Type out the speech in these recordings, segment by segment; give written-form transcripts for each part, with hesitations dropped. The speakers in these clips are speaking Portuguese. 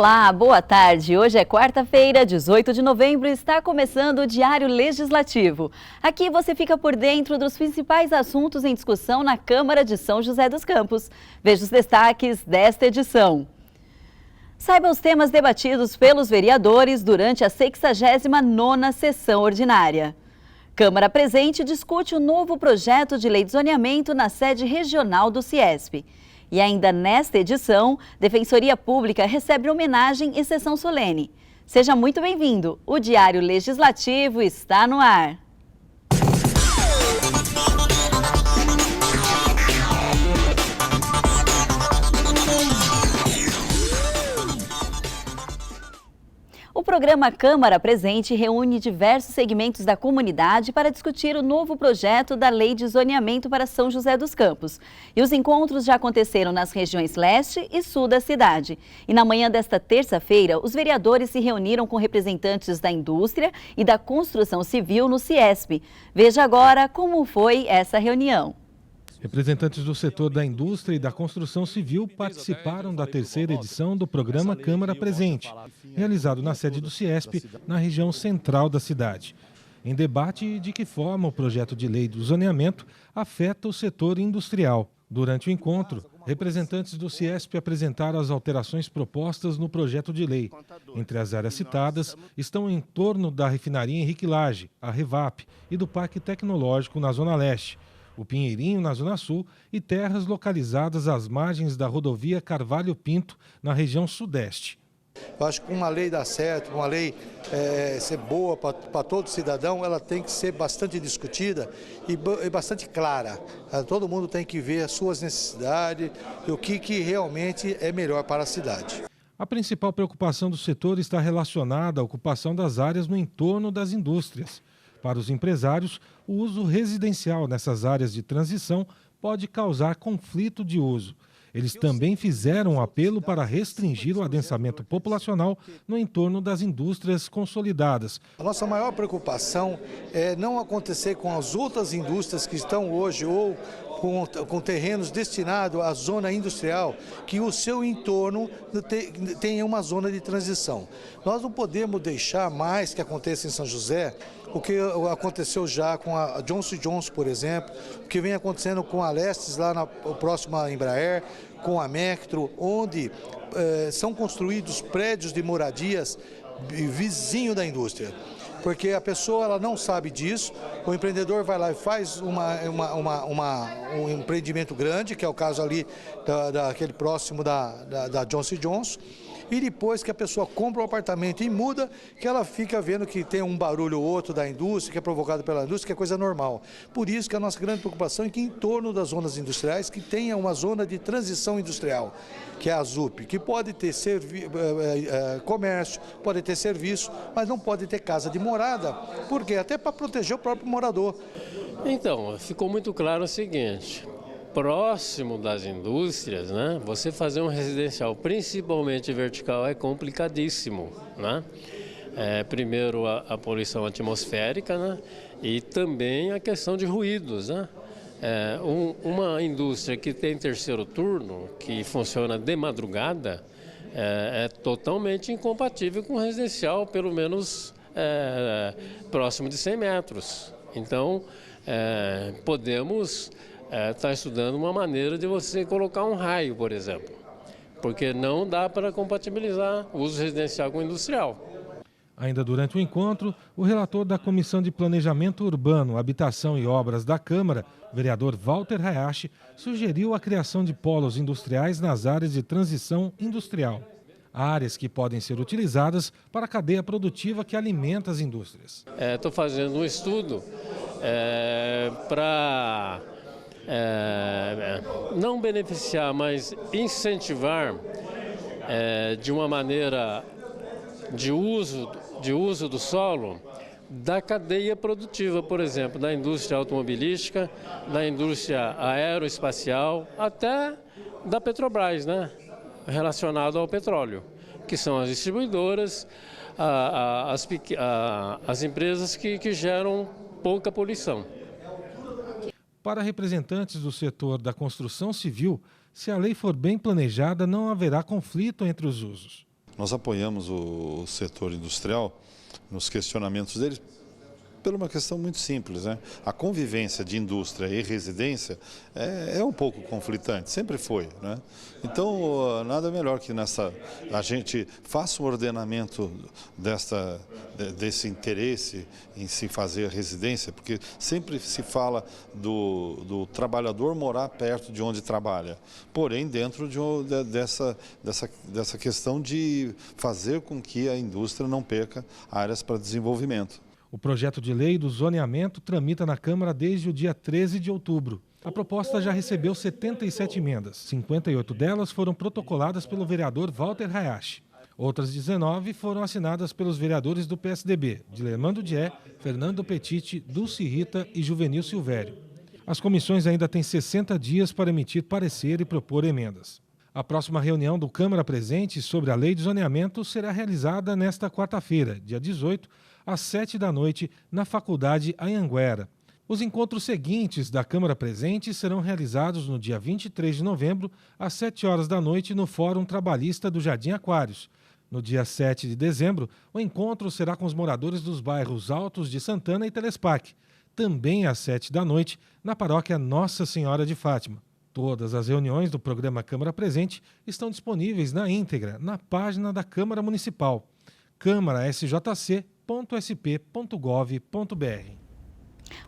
Olá, boa tarde. Hoje é quarta-feira, 18 de novembro e está começando o Diário Legislativo. Aqui você fica por dentro dos principais assuntos em discussão na Câmara de São José dos Campos. Veja os destaques desta edição. Saiba os temas debatidos pelos vereadores durante a 69ª sessão ordinária. Câmara presente discute o novo projeto de lei de zoneamento na sede regional do CIESP. E ainda nesta edição, Defensoria Pública recebe homenagem e sessão solene. Seja muito bem-vindo. O Diário Legislativo está no ar. O programa Câmara Presente reúne diversos segmentos da comunidade para discutir o novo projeto da Lei de Zoneamento para São José dos Campos. E os encontros já aconteceram nas regiões leste e sul da cidade. E na manhã desta terça-feira, os vereadores se reuniram com representantes da indústria e da construção civil no CIESP. Veja agora como foi essa reunião. Representantes do setor da indústria e da construção civil participaram da terceira edição do programa Câmara Presente, realizado na sede do CIESP, na região central da cidade. Em debate de que forma o projeto de lei do zoneamento afeta o setor industrial. Durante o encontro, representantes do CIESP apresentaram as alterações propostas no projeto de lei. Entre as áreas citadas estão em torno da refinaria Henrique Lage, a Revap, e do Parque Tecnológico na Zona Leste, o Pinheirinho na Zona Sul e terras localizadas às margens da rodovia Carvalho Pinto, na região sudeste. Eu acho que uma lei dar certo, uma lei ser boa para todo cidadão, ela tem que ser bastante discutida e bastante clara. Todo mundo tem que ver as suas necessidades e o que realmente é melhor para a cidade. A principal preocupação do setor está relacionada à ocupação das áreas no entorno das indústrias. Para os empresários, o uso residencial nessas áreas de transição pode causar conflito de uso. Eles também fizeram um apelo para restringir o adensamento populacional no entorno das indústrias consolidadas. A nossa maior preocupação é não acontecer com as outras indústrias que estão hoje ou com terrenos destinados à zona industrial, que o seu entorno tenha uma zona de transição. Nós não podemos deixar mais que aconteça em São José o que aconteceu já com a Johnson & Johnson, por exemplo, o que vem acontecendo com a Lestes, lá na próxima Embraer, com a Mectro, onde são construídos prédios de moradias vizinho da indústria. Porque a pessoa ela não sabe disso, o empreendedor vai lá e faz um empreendimento grande, que é o caso ali daquele próximo da Johnson & Johnson, e depois que a pessoa compra um apartamento e muda, que ela fica vendo que tem um barulho ou outro da indústria, que é provocado pela indústria, que é coisa normal. Por isso que a nossa grande preocupação é que em torno das zonas industriais, que tenha uma zona de transição industrial, que é a ZUP, que pode ter comércio, pode ter serviço, mas não pode ter casa de morada. Por quê? Até para proteger o próprio morador. Então, ficou muito claro o seguinte: próximo das indústrias, né, você fazer um residencial, principalmente vertical, é complicadíssimo, né? Primeiro a poluição atmosférica, né, e também a questão de ruídos, né? Uma indústria que tem terceiro turno, que funciona de madrugada, é totalmente incompatível com residencial, pelo menos próximo de 100 metros. Então, podemos estar estudando uma maneira de você colocar um raio, por exemplo, porque não dá para compatibilizar o uso residencial com o industrial. Ainda durante o encontro, o relator da Comissão de Planejamento Urbano, Habitação e Obras da Câmara, vereador Walter Hayashi, sugeriu a criação de polos industriais nas áreas de transição industrial. Áreas que podem ser utilizadas para a cadeia produtiva que alimenta as indústrias. Estou fazendo um estudo para não beneficiar, mas incentivar de uma maneira de uso do solo da cadeia produtiva, por exemplo, da indústria automobilística, da indústria aeroespacial, até da Petrobras, né? Relacionado ao petróleo, que são as distribuidoras, as empresas que geram pouca poluição. Para representantes do setor da construção civil, se a lei for bem planejada, não haverá conflito entre os usos. Nós apoiamos o setor industrial nos questionamentos deles por uma questão muito simples, né? A convivência de indústria e residência é um pouco conflitante, sempre foi, né? Então, nada melhor que a gente faça um ordenamento desse interesse em se fazer residência, porque sempre se fala do trabalhador morar perto de onde trabalha, porém dentro dessa questão de fazer com que a indústria não perca áreas para desenvolvimento. O projeto de lei do zoneamento tramita na Câmara desde o dia 13 de outubro. A proposta já recebeu 77 emendas. 58 delas foram protocoladas pelo vereador Walter Hayashi. Outras 19 foram assinadas pelos vereadores do PSDB, Dilermando Dié, Fernando Petiti, Dulce Rita e Juvenil Silvério. As comissões ainda têm 60 dias para emitir parecer e propor emendas. A próxima reunião do Câmara Presente sobre a lei de zoneamento será realizada nesta quarta-feira, dia 18, às 19h, na Faculdade Anhanguera. Os encontros seguintes da Câmara Presente serão realizados no dia 23 de novembro, às 19h, no Fórum Trabalhista do Jardim Aquários. No dia 7 de dezembro, o encontro será com os moradores dos bairros Altos de Santana e Telespac. Também às 19h, na Paróquia Nossa Senhora de Fátima. Todas as reuniões do programa Câmara Presente estão disponíveis na íntegra na página da Câmara Municipal, câmarasjc.sp.gov.br.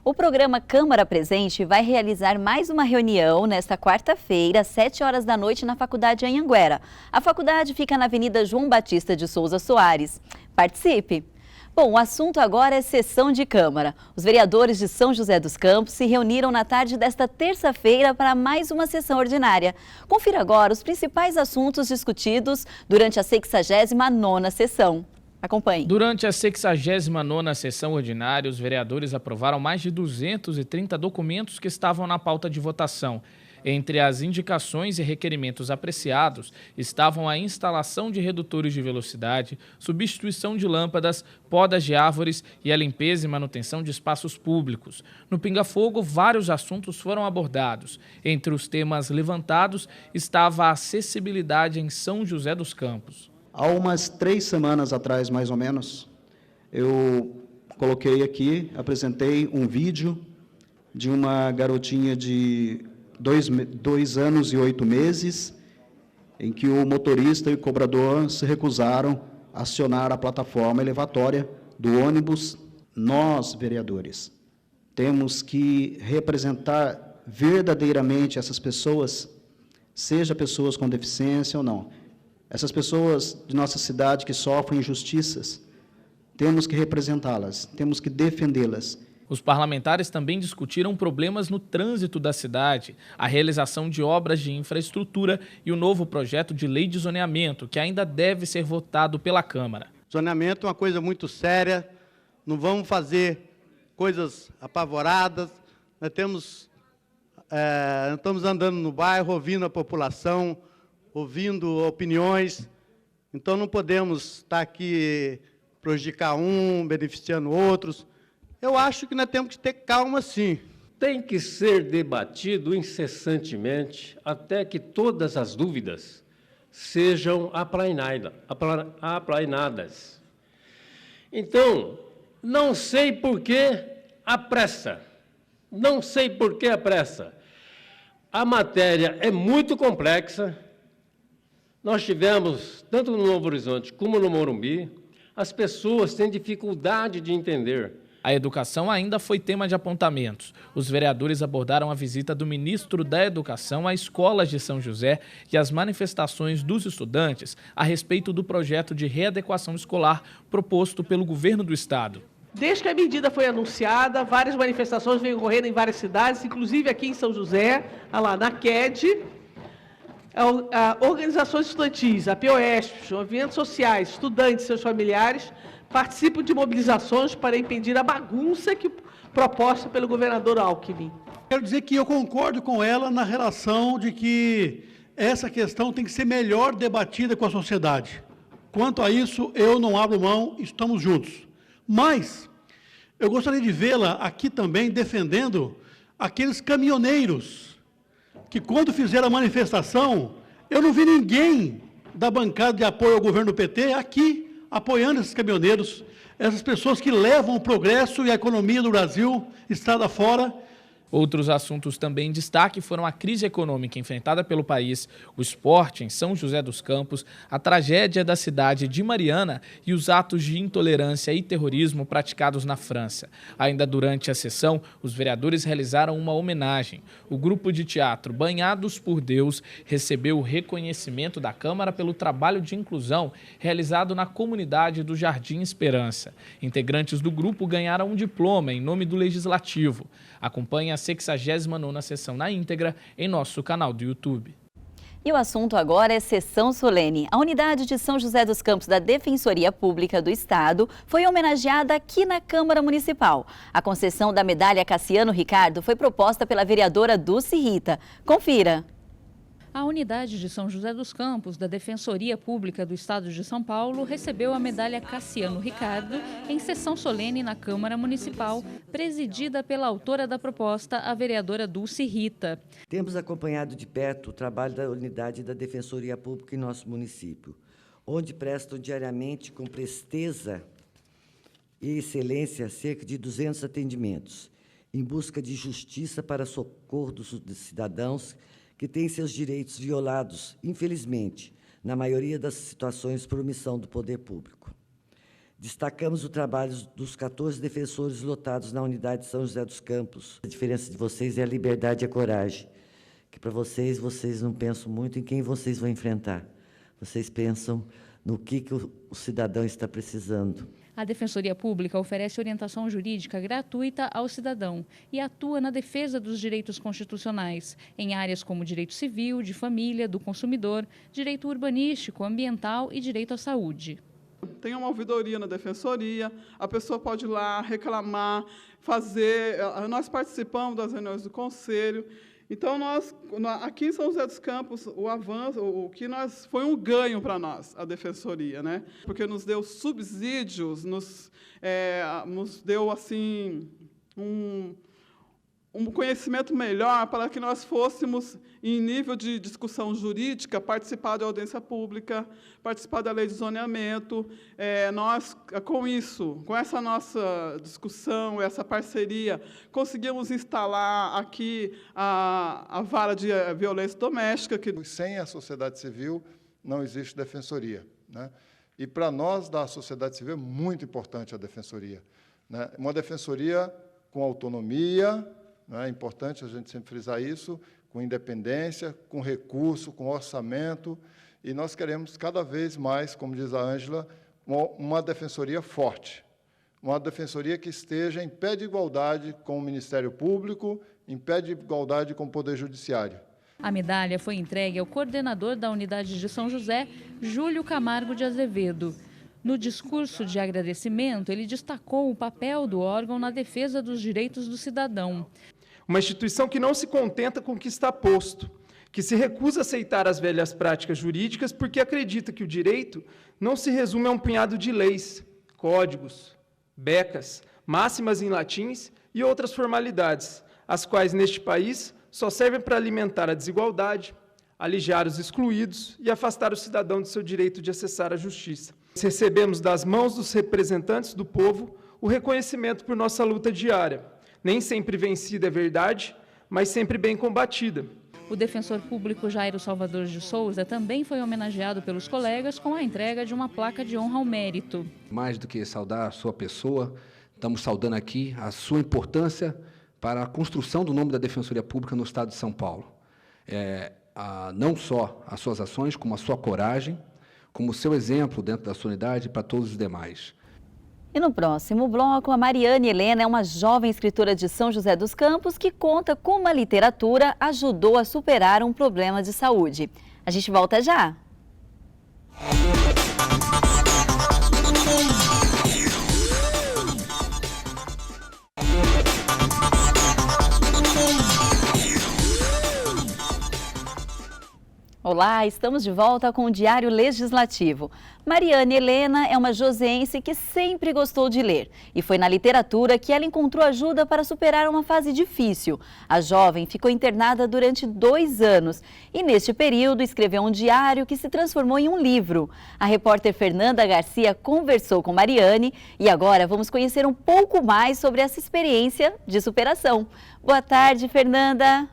O programa Câmara Presente vai realizar mais uma reunião nesta quarta-feira, às 19h, na Faculdade Anhanguera. A faculdade fica na Avenida João Batista de Souza Soares. Participe! Bom, o assunto agora é sessão de Câmara. Os vereadores de São José dos Campos se reuniram na tarde desta terça-feira para mais uma sessão ordinária. Confira agora os principais assuntos discutidos durante a 69ª sessão. Acompanhe. Durante a 69ª sessão ordinária, os vereadores aprovaram mais de 230 documentos que estavam na pauta de votação. Entre as indicações e requerimentos apreciados estavam a instalação de redutores de velocidade, substituição de lâmpadas, podas de árvores e a limpeza e manutenção de espaços públicos. No Pinga Fogo, vários assuntos foram abordados. Entre os temas levantados estava a acessibilidade em São José dos Campos. Há umas 3 semanas atrás, mais ou menos, eu coloquei aqui, apresentei um vídeo de uma garotinha de 2 anos e 8 meses, em que o motorista e o cobrador se recusaram a acionar a plataforma elevatória do ônibus. Nós, vereadores, temos que representar verdadeiramente essas pessoas, seja pessoas com deficiência ou não. Essas pessoas de nossa cidade que sofrem injustiças, temos que representá-las, temos que defendê-las. Os parlamentares também discutiram problemas no trânsito da cidade, a realização de obras de infraestrutura e o novo projeto de lei de zoneamento, que ainda deve ser votado pela Câmara. Zoneamento é uma coisa muito séria, não vamos fazer coisas apavoradas, nós estamos andando no bairro, ouvindo a população, ouvindo opiniões, então não podemos estar aqui prejudicar um, beneficiando outros. Eu acho que nós temos que ter calma, sim. Tem que ser debatido incessantemente até que todas as dúvidas sejam aplainadas. Então, não sei por que a pressa. Não sei por que a pressa. A matéria é muito complexa. Nós tivemos, tanto no Novo Horizonte como no Morumbi, as pessoas têm dificuldade de entender. A educação ainda foi tema de apontamentos. Os vereadores abordaram a visita do ministro da Educação a escolas de São José e as manifestações dos estudantes a respeito do projeto de readequação escolar proposto pelo governo do estado. Desde que a medida foi anunciada, várias manifestações vêm ocorrendo em várias cidades, inclusive aqui em São José, lá na QED, organizações estudantis, a POESP, movimentos sociais, estudantes e seus familiares participam de mobilizações para impedir a bagunça proposta pelo governador Alckmin. Quero dizer que eu concordo com ela na relação de que essa questão tem que ser melhor debatida com a sociedade. Quanto a isso, eu não abro mão, estamos juntos. Mas eu gostaria de vê-la aqui também defendendo aqueles caminhoneiros que, quando fizeram a manifestação, eu não vi ninguém da bancada de apoio ao governo PT aqui, apoiando esses caminhoneiros, essas pessoas que levam o progresso e a economia do Brasil estrada fora. Outros assuntos também em destaque foram a crise econômica enfrentada pelo país, o esporte em São José dos Campos, a tragédia da cidade de Mariana e os atos de intolerância e terrorismo praticados na França. Ainda durante a sessão, os vereadores realizaram uma homenagem. O grupo de teatro Banhados por Deus recebeu o reconhecimento da Câmara pelo trabalho de inclusão realizado na comunidade do Jardim Esperança. Integrantes do grupo ganharam um diploma em nome do Legislativo. Acompanhe a 69ª sessão na íntegra em nosso canal do YouTube. E o assunto agora é sessão solene. A unidade de São José dos Campos da Defensoria Pública do Estado foi homenageada aqui na Câmara Municipal. A concessão da medalha Cassiano Ricardo foi proposta pela vereadora Dulce Rita. Confira. A unidade de São José dos Campos, da Defensoria Pública do Estado de São Paulo, recebeu a medalha Cassiano Ricardo em sessão solene na Câmara Municipal, presidida pela autora da proposta, a vereadora Dulce Rita. Temos acompanhado de perto o trabalho da unidade da Defensoria Pública em nosso município, onde prestam diariamente com presteza e excelência cerca de 200 atendimentos, em busca de justiça para socorro dos cidadãos que têm seus direitos violados, infelizmente, na maioria das situações por omissão do poder público. Destacamos o trabalho dos 14 defensores lotados na unidade de São José dos Campos. A diferença de vocês é a liberdade e a coragem, que para vocês não pensam muito em quem vocês vão enfrentar. Vocês pensam no que o cidadão está precisando. A Defensoria Pública oferece orientação jurídica gratuita ao cidadão e atua na defesa dos direitos constitucionais, em áreas como direito civil, de família, do consumidor, direito urbanístico, ambiental e direito à saúde. Tem uma ouvidoria na Defensoria, a pessoa pode ir lá reclamar, fazer. Nós participamos das reuniões do Conselho. Então, aqui em São José dos Campos, o avanço, foi um ganho para nós, a Defensoria, né? Porque nos deu subsídios, nos deu assim, um conhecimento melhor para que nós fôssemos, em nível de discussão jurídica, participar da audiência pública, participar da lei de zoneamento. Nós, com essa nossa discussão, essa parceria, conseguimos instalar aqui a vara de violência doméstica. Sem a sociedade civil, não existe defensoria, né? E, para nós, da sociedade civil, é muito importante a defensoria, né? Uma defensoria com autonomia. É importante a gente sempre frisar isso, com independência, com recurso, com orçamento, e nós queremos cada vez mais, como diz a Ângela, uma defensoria forte, uma defensoria que esteja em pé de igualdade com o Ministério Público, em pé de igualdade com o Poder Judiciário. A medalha foi entregue ao coordenador da unidade de São José, Júlio Camargo de Azevedo. No discurso de agradecimento, ele destacou o papel do órgão na defesa dos direitos do cidadão. Uma instituição que não se contenta com o que está posto, que se recusa a aceitar as velhas práticas jurídicas porque acredita que o direito não se resume a um punhado de leis, códigos, becas, máximas em latins e outras formalidades, as quais, neste país, só servem para alimentar a desigualdade, alijar os excluídos e afastar o cidadão de seu direito de acessar a justiça. Recebemos das mãos dos representantes do povo o reconhecimento por nossa luta diária. Nem sempre vencida é verdade, mas sempre bem combatida. O defensor público Jairo Salvador de Souza também foi homenageado pelos colegas com a entrega de uma placa de honra ao mérito. Mais do que saudar a sua pessoa, estamos saudando aqui a sua importância para a construção do nome da Defensoria Pública no Estado de São Paulo. Não só as suas ações, como a sua coragem, como o seu exemplo dentro da sua unidade para todos os demais. E no próximo bloco, a Mariane Helena é uma jovem escritora de São José dos Campos que conta como a literatura ajudou a superar um problema de saúde. A gente volta já! Olá, estamos de volta com o Diário Legislativo. Mariane Helena é uma joseense que sempre gostou de ler e foi na literatura que ela encontrou ajuda para superar uma fase difícil. A jovem ficou internada durante 2 anos e neste período escreveu um diário que se transformou em um livro. A repórter Fernanda Garcia conversou com Mariane e agora vamos conhecer um pouco mais sobre essa experiência de superação. Boa tarde, Fernanda.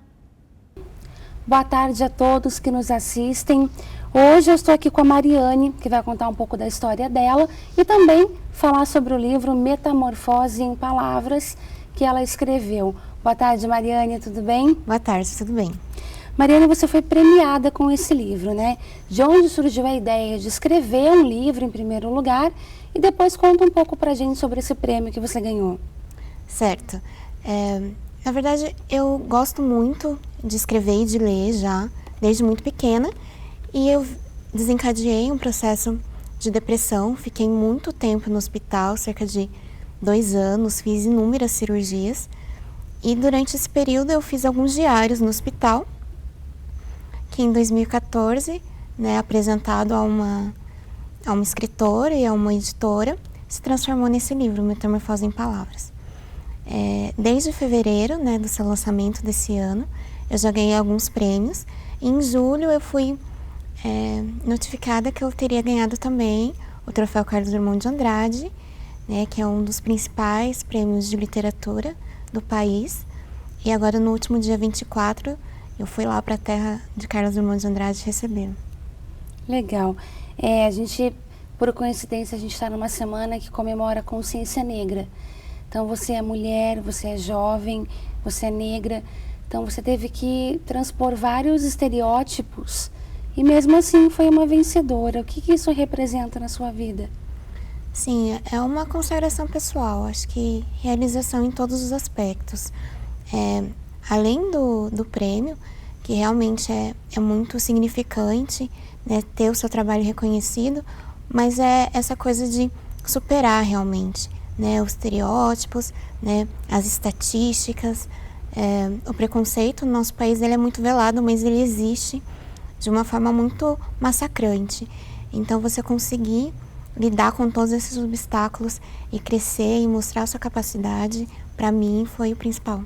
Boa tarde a todos que nos assistem. Hoje eu estou aqui com a Mariane, que vai contar um pouco da história dela e também falar sobre o livro Metamorfose em Palavras, que ela escreveu. Boa tarde, Mariane, tudo bem? Boa tarde, tudo bem. Mariane, você foi premiada com esse livro, né? De onde surgiu a ideia de escrever um livro em primeiro lugar e depois conta um pouco pra gente sobre esse prêmio que você ganhou. Certo. Na verdade, eu gosto muito de escrever e de ler já, desde muito pequena, e eu desencadeei um processo de depressão, fiquei muito tempo no hospital, cerca de 2 anos, fiz inúmeras cirurgias, e durante esse período eu fiz alguns diários no hospital, que em 2014, né, apresentado a uma escritora e a uma editora, se transformou nesse livro, Metamorfose em Palavras. Desde fevereiro, né, do seu lançamento desse ano, eu já ganhei alguns prêmios. E em julho eu fui notificada que eu teria ganhado também o Troféu Carlos Drummond de Andrade, né, que é um dos principais prêmios de literatura do país. E agora no último dia 24, eu fui lá para a terra de Carlos Drummond de Andrade receber. Legal. Por coincidência, a gente está numa semana que comemora a consciência negra. Então você é mulher, você é jovem, você é negra, então você teve que transpor vários estereótipos e mesmo assim foi uma vencedora. O que isso representa na sua vida? Sim, é uma consagração pessoal, acho que realização em todos os aspectos. Além do prêmio, que realmente é muito significante, né, ter o seu trabalho reconhecido, mas é essa coisa de superar realmente, né, os estereótipos, né, as estatísticas. O preconceito no nosso país ele é muito velado, mas ele existe de uma forma muito massacrante. Então você conseguir lidar com todos esses obstáculos e crescer e mostrar a sua capacidade, para mim foi o principal.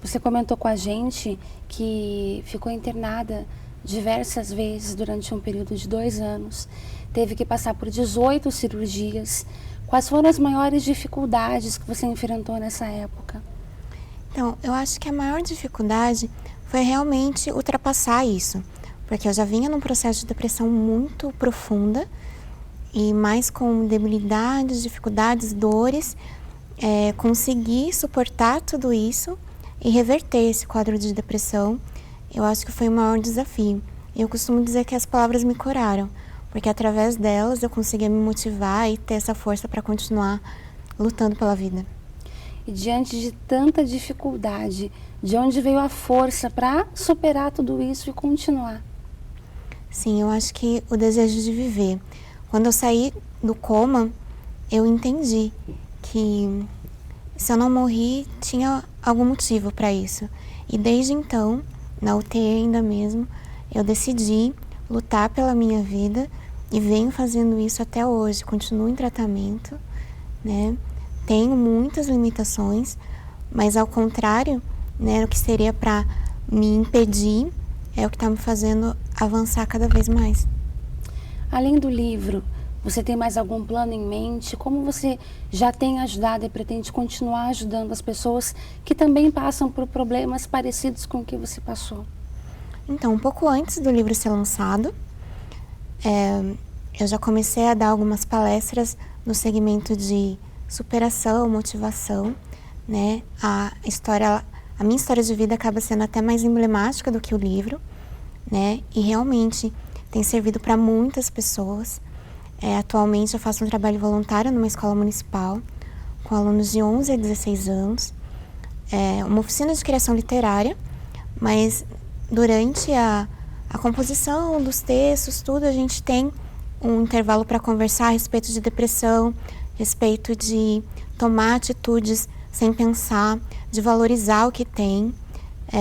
Você comentou com a gente que ficou internada diversas vezes durante um período de 2 anos, teve que passar por 18 cirurgias. Quais foram as maiores dificuldades que você enfrentou nessa época? Então, eu acho que a maior dificuldade foi realmente ultrapassar isso, porque eu já vinha num processo de depressão muito profunda e mais com debilidades, dificuldades, dores, conseguir suportar tudo isso e reverter esse quadro de depressão, eu acho que foi o maior desafio. Eu costumo dizer que as palavras me curaram, porque através delas eu conseguia me motivar e ter essa força para continuar lutando pela vida. E diante de tanta dificuldade, de onde veio a força para superar tudo isso e continuar? Sim, eu acho que o desejo de viver. Quando eu saí do coma, eu entendi que se eu não morri, tinha algum motivo para isso. E desde então, na UTI ainda mesmo, eu decidi lutar pela minha vida e venho fazendo isso até hoje. Continuo em tratamento, né? Tenho muitas limitações, mas ao contrário, né, o que seria para me impedir é o que está me fazendo avançar cada vez mais. Além do livro, você tem mais algum plano em mente? Como você já tem ajudado e pretende continuar ajudando as pessoas que também passam por problemas parecidos com o que você passou? Então, um pouco antes do livro ser lançado, eu já comecei a dar algumas palestras no segmento de superação, motivação, né? A minha história de vida acaba sendo até mais emblemática do que o livro, né? E realmente tem servido para muitas pessoas. Atualmente eu faço um trabalho voluntário numa escola municipal com alunos de 11 a 16 anos, uma oficina de criação literária, mas durante a composição dos textos, tudo, a gente tem um intervalo para conversar a respeito de depressão, a respeito de tomar atitudes sem pensar, de valorizar o que tem.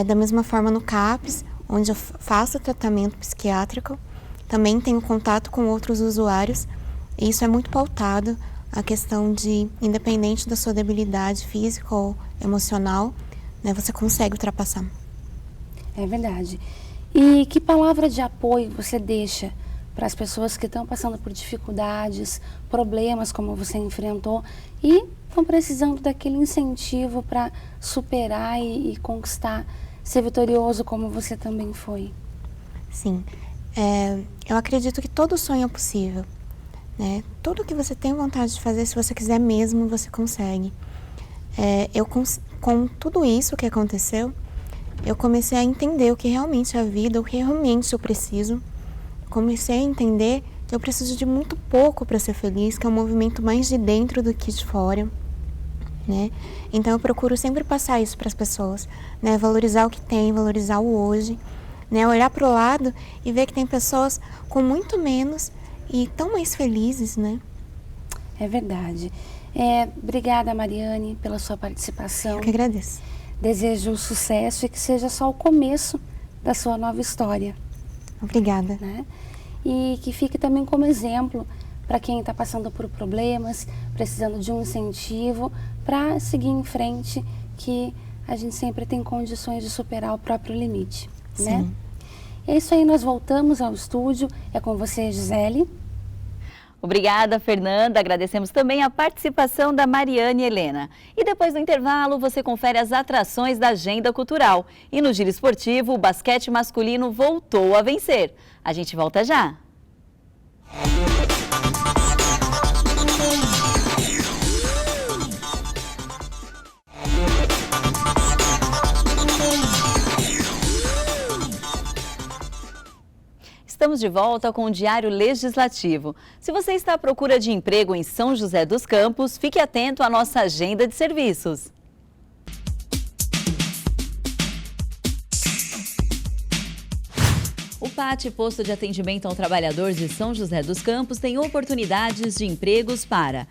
Da mesma forma no CAPES, onde eu faço tratamento psiquiátrico, também tenho contato com outros usuários, e isso é muito pautado a questão de, independente da sua debilidade física ou emocional, né, você consegue ultrapassar. É verdade. E que palavra de apoio você deixa para as pessoas que estão passando por dificuldades, problemas como você enfrentou e estão precisando daquele incentivo para superar e conquistar, ser vitorioso como você também foi? Sim, eu acredito que todo sonho é possível, né? Tudo que você tem vontade de fazer, se você quiser mesmo, você consegue. Com tudo isso que aconteceu, eu comecei a entender o que realmente é a vida, o que realmente eu preciso. Comecei a entender que eu preciso de muito pouco para ser feliz, que é um movimento mais de dentro do que de fora, né? Então eu procuro sempre passar isso para as pessoas, né? Valorizar o que tem, valorizar o hoje, né? Olhar para o lado e ver que tem pessoas com muito menos e tão mais felizes, né? É verdade. Obrigada, Mariane, pela sua participação. Eu que agradeço. Desejo sucesso e que seja só o começo da sua nova história. Obrigada. Né? E que fique também como exemplo para quem está passando por problemas, precisando de um incentivo para seguir em frente, que a gente sempre tem condições de superar o próprio limite. Sim. Né? É isso aí, nós voltamos ao estúdio. É com você, Gisele. Obrigada, Fernanda. Agradecemos também a participação da Mariane Helena. E depois do intervalo, você confere as atrações da agenda cultural. E no giro esportivo, o basquete masculino voltou a vencer. A gente volta já. Estamos de volta com o Diário Legislativo. Se você está à procura de emprego em São José dos Campos, fique atento à nossa agenda de serviços. O PAT, Posto de Atendimento ao Trabalhador de São José dos Campos, tem oportunidades de empregos para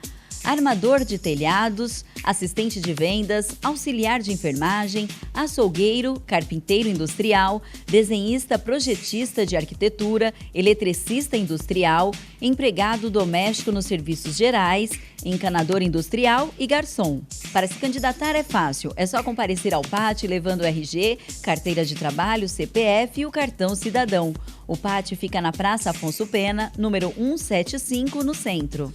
armador de telhados, assistente de vendas, auxiliar de enfermagem, açougueiro, carpinteiro industrial, desenhista projetista de arquitetura, eletricista industrial, empregado doméstico nos serviços gerais, encanador industrial e garçom. Para se candidatar é fácil, é só comparecer ao PAT levando o RG, carteira de trabalho, CPF e o cartão cidadão. O PAT fica na Praça Afonso Pena, número 175, no centro.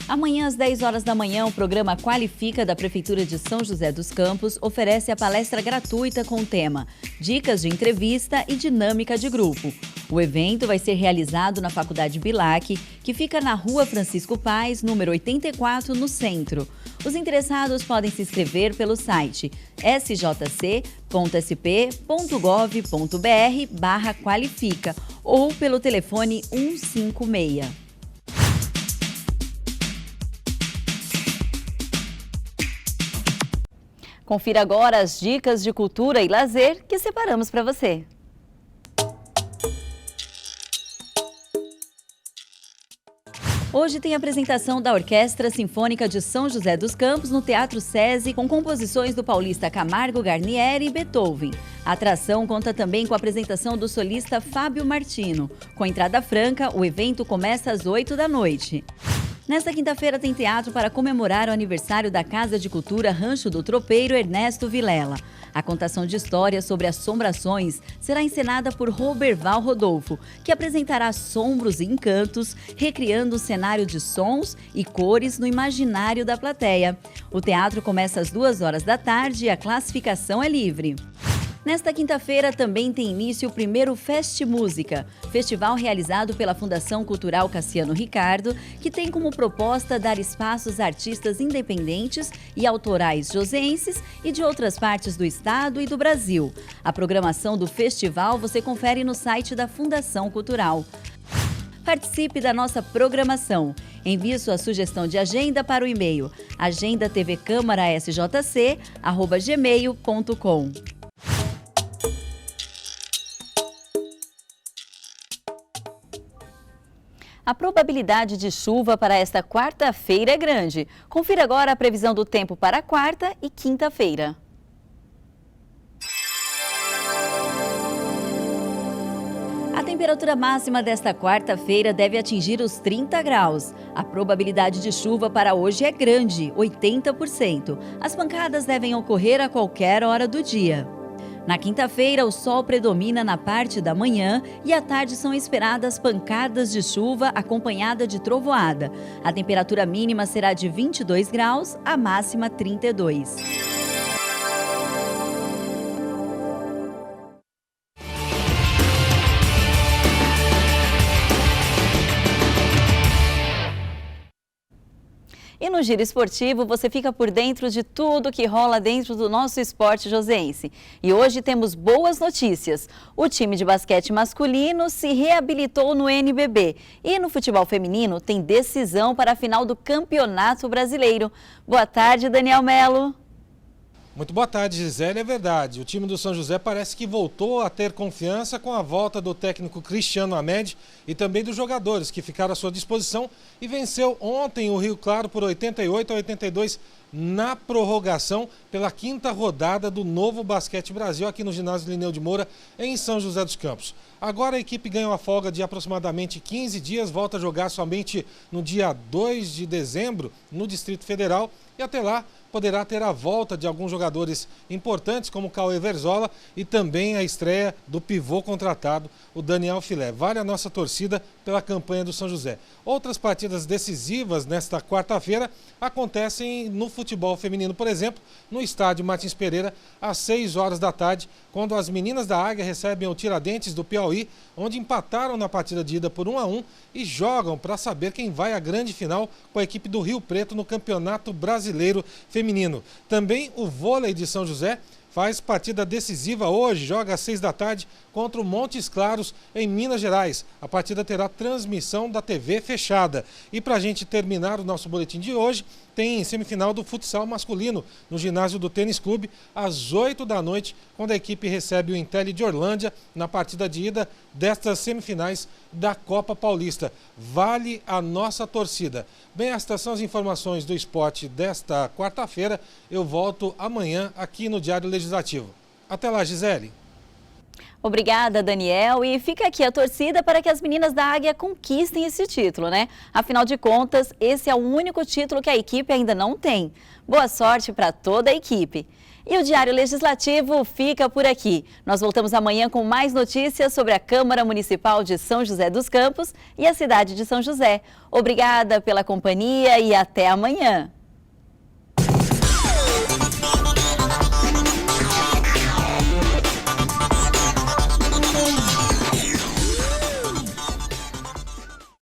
Amanhã, às 10 horas da manhã, o programa Qualifica da Prefeitura de São José dos Campos oferece a palestra gratuita com o tema Dicas de Entrevista e Dinâmica de Grupo. O evento vai ser realizado na Faculdade Bilac, que fica na Rua Francisco Paes, número 84, no centro. Os interessados podem se inscrever pelo site sjc.sp.gov.br/qualifica ou pelo telefone 156. Confira agora as dicas de cultura e lazer que separamos para você. Hoje tem a apresentação da Orquestra Sinfônica de São José dos Campos no Teatro SESI, com composições do paulista Camargo Guarnieri e Beethoven. A atração conta também com a apresentação do solista Fábio Martino. Com entrada franca, o evento começa às 8 da noite. Nesta quinta-feira tem teatro para comemorar o aniversário da Casa de Cultura Rancho do Tropeiro Ernesto Vilela. A contação de histórias sobre assombrações será encenada por Roberval Rodolfo, que apresentará assombros e encantos, recriando o cenário de sons e cores no imaginário da plateia. O teatro começa às 2 horas da tarde e a classificação é livre. Nesta quinta-feira também tem início o primeiro Fest Música, festival realizado pela Fundação Cultural Cassiano Ricardo, que tem como proposta dar espaços a artistas independentes e autorais joseenses e de outras partes do estado e do Brasil. A programação do festival você confere no site da Fundação Cultural. Participe da nossa programação. Envie sua sugestão de agenda para o e-mail agendatvcamara.sj@gmail.com. A probabilidade de chuva para esta quarta-feira é grande. Confira agora a previsão do tempo para quarta e quinta-feira. temperatura máxima desta quarta-feira deve atingir os 30 graus. A probabilidade de chuva para hoje é grande, 80%. As pancadas devem ocorrer a qualquer hora do dia. Na quinta-feira, o sol predomina na parte da manhã e à tarde são esperadas pancadas de chuva acompanhada de trovoada. A temperatura mínima será de 22 graus, a máxima 32. E no Giro Esportivo, você fica por dentro de tudo que rola dentro do nosso esporte joseense. E hoje temos boas notícias. O time de basquete masculino se reabilitou no NBB. E no futebol feminino tem decisão para a final do Campeonato Brasileiro. Boa tarde, Daniel Melo. Muito boa tarde, Gisele. É verdade, o time do São José parece que voltou a ter confiança com a volta do técnico Cristiano Amed e também dos jogadores que ficaram à sua disposição e venceu ontem o Rio Claro por 88-82 na prorrogação pela 5ª rodada do Novo Basquete Brasil aqui no ginásio Lineu de Moura, em São José dos Campos. Agora a equipe ganha uma folga de aproximadamente 15 dias, volta a jogar somente no dia 2 de dezembro no Distrito Federal e até lá poderá ter a volta de alguns jogadores importantes, como o Cauê Verzola e também a estreia do pivô contratado, o Daniel Filé. Vale a nossa torcida pela campanha do São José. Outras partidas decisivas nesta quarta-feira acontecem no futebol feminino, por exemplo, no estádio Martins Pereira, às 6 horas da tarde, quando as meninas da Águia recebem o Tiradentes do Piauí, onde empataram na partida de ida por 1-1 e jogam para saber quem vai à grande final com a equipe do Rio Preto no Campeonato Brasileiro Feminino. Também o vôlei de São José faz partida decisiva hoje, joga às 6 da tarde contra o Montes Claros, em Minas Gerais. A partida terá transmissão da TV fechada. E para a gente terminar o nosso boletim de hoje, tem semifinal do futsal masculino no ginásio do Tênis Clube, às 8 da noite, quando a equipe recebe o Intelli de Orlândia na partida de ida destas semifinais da Copa Paulista. Vale a nossa torcida. Bem, estas são as informações do esporte desta quarta-feira. Eu volto amanhã aqui no Diário Legislativo. Até lá, Gisele. Obrigada, Daniel. E fica aqui a torcida para que as meninas da Águia conquistem esse título, né? Afinal de contas, esse é o único título que a equipe ainda não tem. Boa sorte para toda a equipe. E o Diário Legislativo fica por aqui. Nós voltamos amanhã com mais notícias sobre a Câmara Municipal de São José dos Campos e a cidade de São José. Obrigada pela companhia e até amanhã.